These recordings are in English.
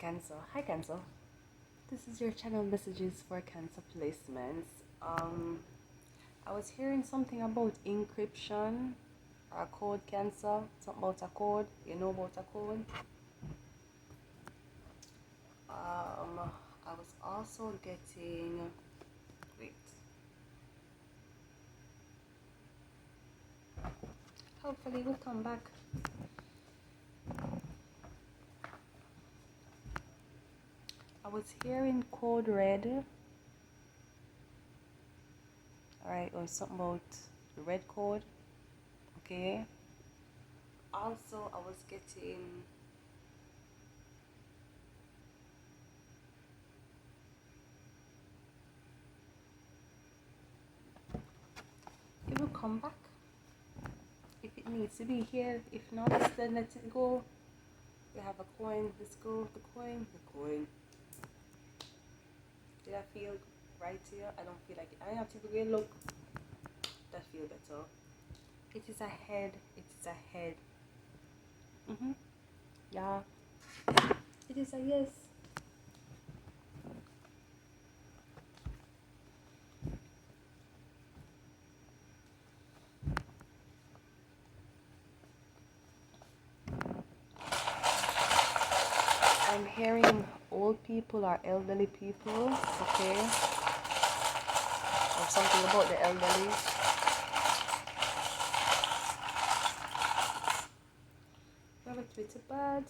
Cancer. Hi Cancer. This is your channel messages for Cancer placements. I was hearing something about encryption or code Cancer. Something about a code. You know about a code? I was also getting. Wait. Hopefully we'll come back. I was hearing code red. Alright, or something about the red code. Okay. Also, I was getting it will come back if it needs to be here. If not, then let it go. We have a coin. Let's go. The coin. Did I feel right here? I don't feel like it. I have to really look. That feel better. It is a head. It is a head. Yeah. It is a yes. I'm hearing old people or elderly people, okay? Or something about the elderly. We have a Twitter bird.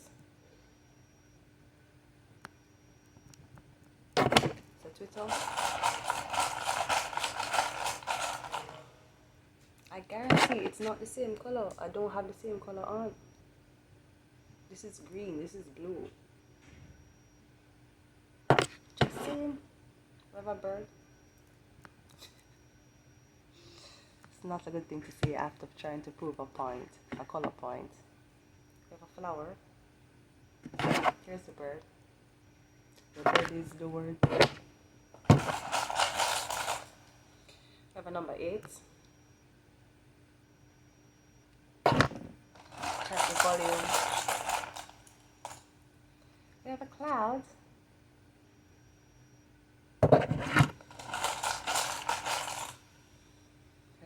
It's a Twitter. I guarantee it's not the same color. I don't have the same color on. This is green. This is blue. Just saying. We have a bird. It's not a good thing to say after trying to prove a point, a color point. We have a flower. Here's the bird. The bird is the word. We have a number 8. Check the volume. We have a cloud. We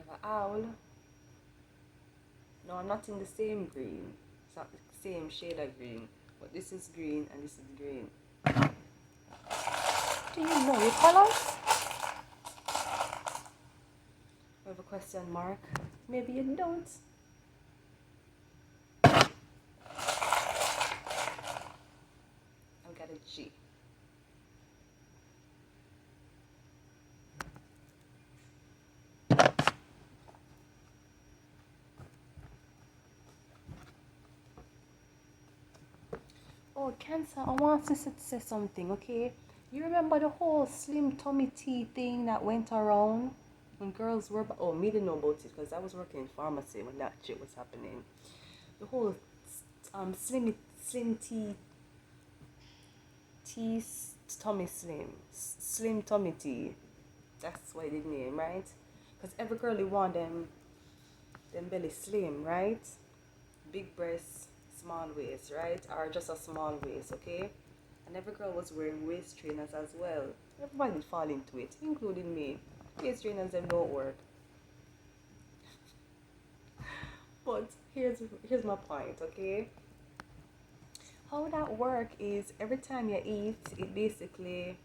have an owl. No, I'm not in the same green. It's not the same shade of green. But this is green and this is green. Do you know your colors? We have a question mark. Maybe you don't. I've got a G. Oh, Cancer, I want to say something, okay? You remember the whole slim tummy tea thing that went around when girls were... Oh, me didn't know about it because I was working in pharmacy when that shit was happening. The whole slim tea tummy slim tummy tea. That's what it name, right? Because every girl you want them belly slim, right? Big breasts, small waist, right? Or just a small waist, okay? And every girl was wearing waist trainers as well. Everybody fall into it, including me. Waist trainers them don't work. But here's my point, okay? How that work is every time you eat, it basically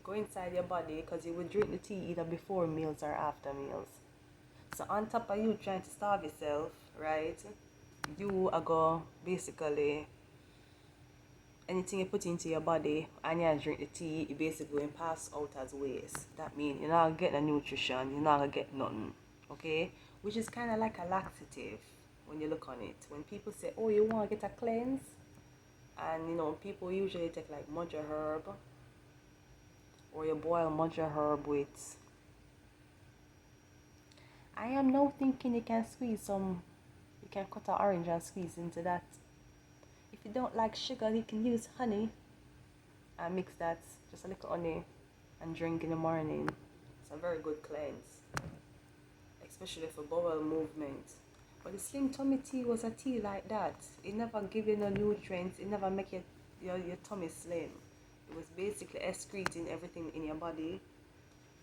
go inside your body because you would drink the tea either before meals or after meals. So on top of you trying to starve yourself, right? You are go basically anything you put into your body and you drink the tea, it basically going pass out as waste. That means you're not getting the nutrition, you're not gonna get nothing. Okay? Which is kinda like a laxative when you look on it. When people say, oh, you wanna get a cleanse, and you know, people usually take like mudger herb, or you boil mudger herb with... I am now thinking you can cut an orange and squeeze into that. If you don't like sugar, you can use honey and mix that, just a little honey, and drink in the morning. It's a very good cleanse, especially for bowel movement. But the slim tummy tea was a tea like that. It never give you no nutrients. It never make you your tummy slim. It was basically excreting everything in your body.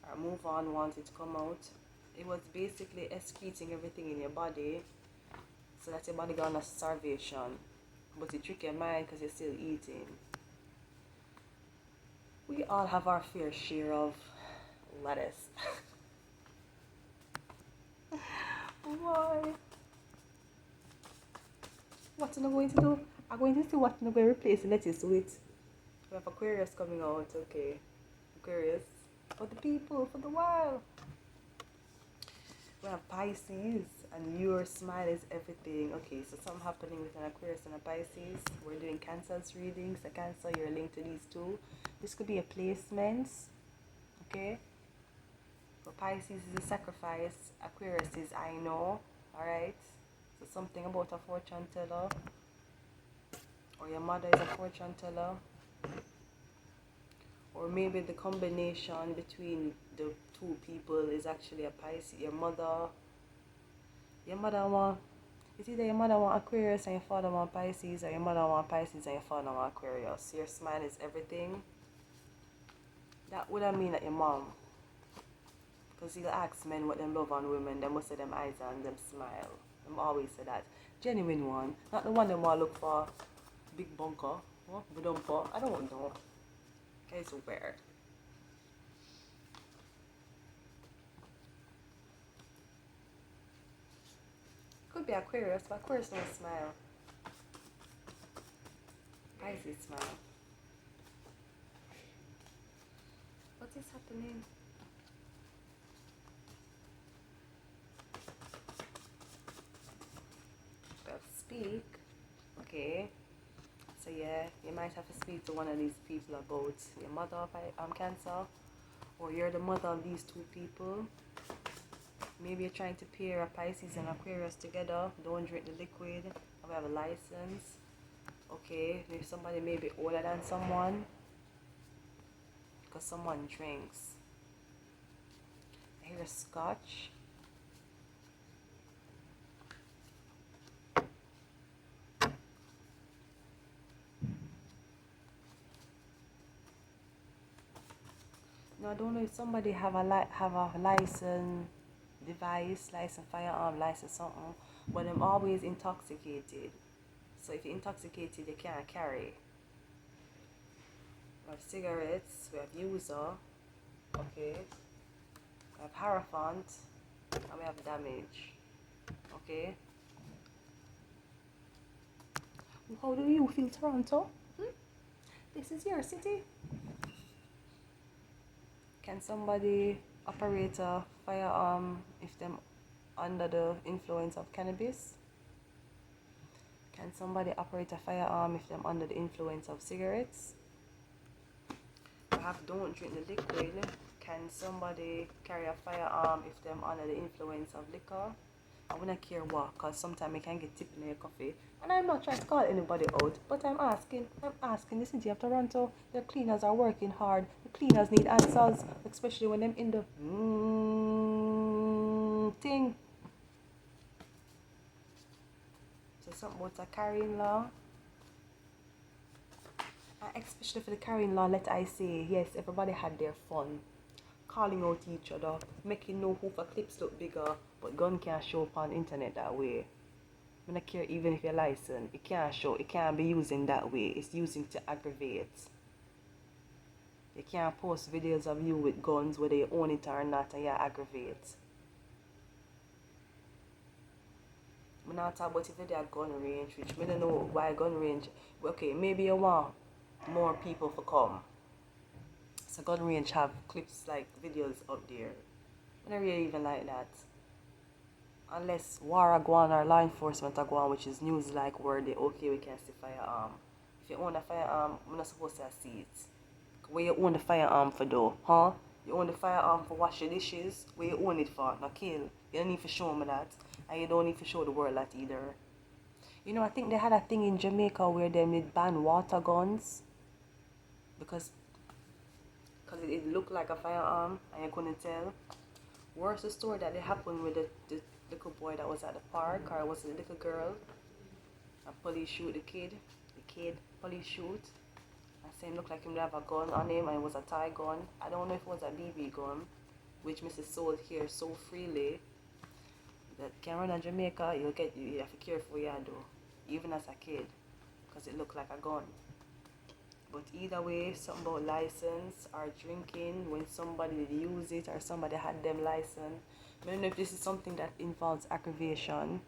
Or move on once it come out. It was basically excreting everything in your body so that your body got on a starvation. But it trick your mind because you're still eating. We all have our fair share of lettuce. Why? What am I going to do? I'm going to see what I'm going to replace the lettuce with. We have Aquarius coming out, okay. Aquarius. For the people, for the world. We have Pisces, and your smile is everything. Okay, so something happening with an Aquarius and a Pisces. We're doing Cancer's readings. A Cancer, you're linked to these two. This could be a placement, okay? For Pisces is a sacrifice. Aquarius is I know, alright? So something about a fortune teller. Or your mother is a fortune teller. Or maybe the combination between the two people is actually a Pisces. Your mother want, it's either your mother want Aquarius and your father want Pisces, or your mother want Pisces and your father want Aquarius. Your smile is everything. That would mean that your mom, because you'll ask men what them love on women, they must say them eyes and them smile. Them always say that. Genuine one, not the one them want look for big bunker, budumper. I don't know. It's weird. Could be Aquarius, but Aquarius don't smile. Pisces smile. What is happening? Well, speak. Okay. So yeah, you might have to speak to one of these people about your mother of Cancer, or you're the mother of these two people. Maybe you're trying to pair a Pisces and Aquarius together. Don't drink the liquid. We have a license. Okay, if somebody may be older than someone, because someone drinks. I hear scotch. No, I don't know if somebody have a license device, license firearm, license something, but I'm always intoxicated. So if you're intoxicated, you can't carry. We have cigarettes, we have user, okay. We have hierophant, and we have damage, okay. How do you feel, Toronto? This is your city. Can somebody operate a firearm if them under the influence of cannabis? Can somebody operate a firearm if them under the influence of cigarettes? Perhaps don't drink the liquid. Can somebody carry a firearm if them under the influence of liquor? I wouldn't care what, because sometimes I can get tipped in your coffee. And I'm not trying to call anybody out, but I'm asking the city of Toronto, the cleaners are working hard. The cleaners need answers, especially when them in the thing. So something about a carrying law. And especially for the carrying law, let I say, yes, everybody had their fun. Calling out each other, making know who for clips look bigger, but gun can't show up on the internet that way. I don't care even if you're licensed, it can't show, it can't be used in that way. It's using to aggravate. You can't post videos of you with guns whether you own it or not and you aggravate. I'm not talking about if you're at gun range, which I don't know why gun range. Okay, maybe you want more people to come. So gun range have clips like videos up there. I don't really even like that. Unless war are going or law enforcement are going, which is news like where they okay we can see firearm. If you own a firearm, we're not supposed to see it. Where you own the firearm for though, huh? You own the firearm for wash your dishes. Where you own it for? Not kill. You don't need to show me that. And you don't need to show the world that either. You know, I think they had a thing in Jamaica where they made ban water guns. Because it looked like a firearm and you couldn't tell. Worse the story that happened with the little boy that was at the park, or was it a little girl? And police shoot the kid. Police shoot. And same looked like him to have a gun on him, and it was a tie gun. I don't know if it was a BB gun, which Mrs. sold here so freely. That can run in Jamaica, you have to care for what you do, even as a kid, because it looked like a gun. But either way, something about license or drinking when somebody use it or somebody had them license. I don't know if this is something that involves aggravation.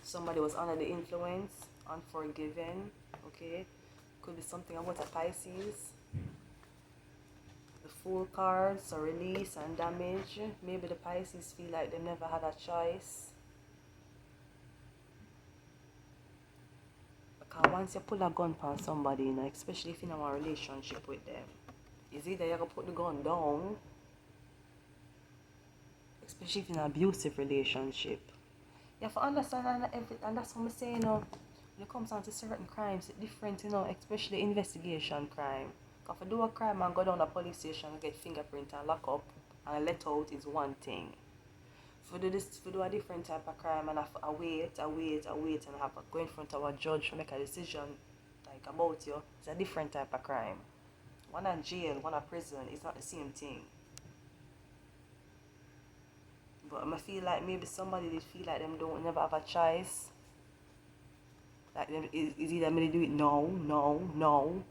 Somebody was under the influence, unforgiven, okay? Could be something about a Pisces. The Fool card, so release and damage. Maybe the Pisces feel like they never had a choice. Because once you pull a gun on somebody, you know, especially if you're in a relationship with them, it's either you're going to put the gun down, especially if you're in an abusive relationship. You have to understand, and that's what I'm saying, you know, when it comes down to certain crimes, it's different, you know, especially investigation crime. Because if you do a crime and go down to the police station and get fingerprint and lock up and let out is one thing. If you do a different type of crime and have to wait and have to go in front of a judge to make a decision like about you, it's a different type of crime. One in jail, one in prison, it's not the same thing. But I feel like maybe somebody did feel like them don't never have a choice. Like them is either I'm gonna do it now, or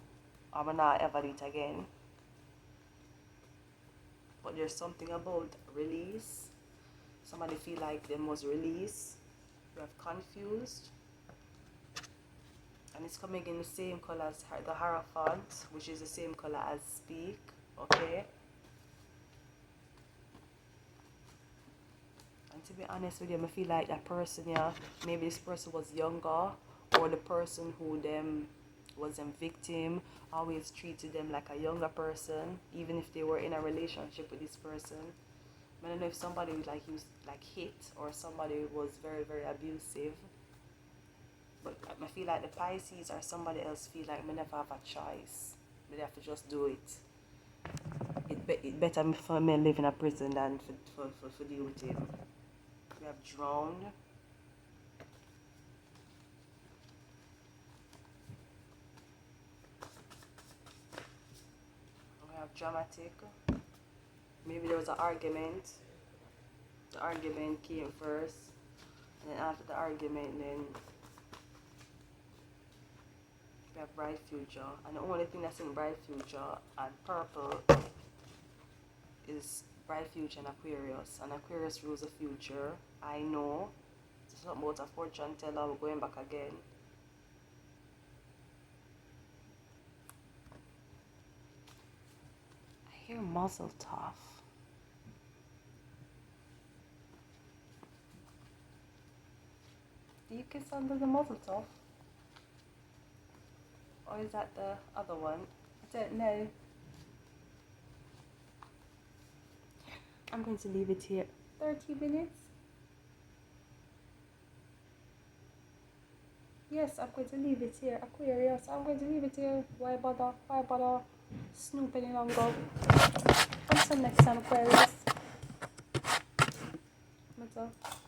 I'm not ever do it again. But there's something about release. Somebody feel like they must release. You have confused. And it's coming in the same color as the Hierophant, which is the same color as Speak, okay? And to be honest with you, I feel like that person, yeah, maybe this person was younger, or the person who them was a victim always treated them like a younger person, even if they were in a relationship with this person. I don't know if somebody was like hit, or somebody was very, very abusive. But I feel like the Pisces or somebody else feel like me never have a choice. Me have to just do it. It better for me live in a prison than for deal with him. We have Drowned. We have Dramatic. Maybe there was an argument. The argument came first, and then after the argument, then we have Bright Future. And the only thing that's in Bright Future and purple is Bright Future and Aquarius. And Aquarius rules the future. I know. It's not about a fortune teller. We're going back again. I hear muzzle tough. Do you kiss under the muzzle tough? Or is that the other one? I don't know. I'm going to leave it here. 30 minutes? Yes, I'm going to leave it here. Aquarius, I'm going to leave it here. Why bother? Why bother snooping any longer? Until next time, Aquarius. What's up?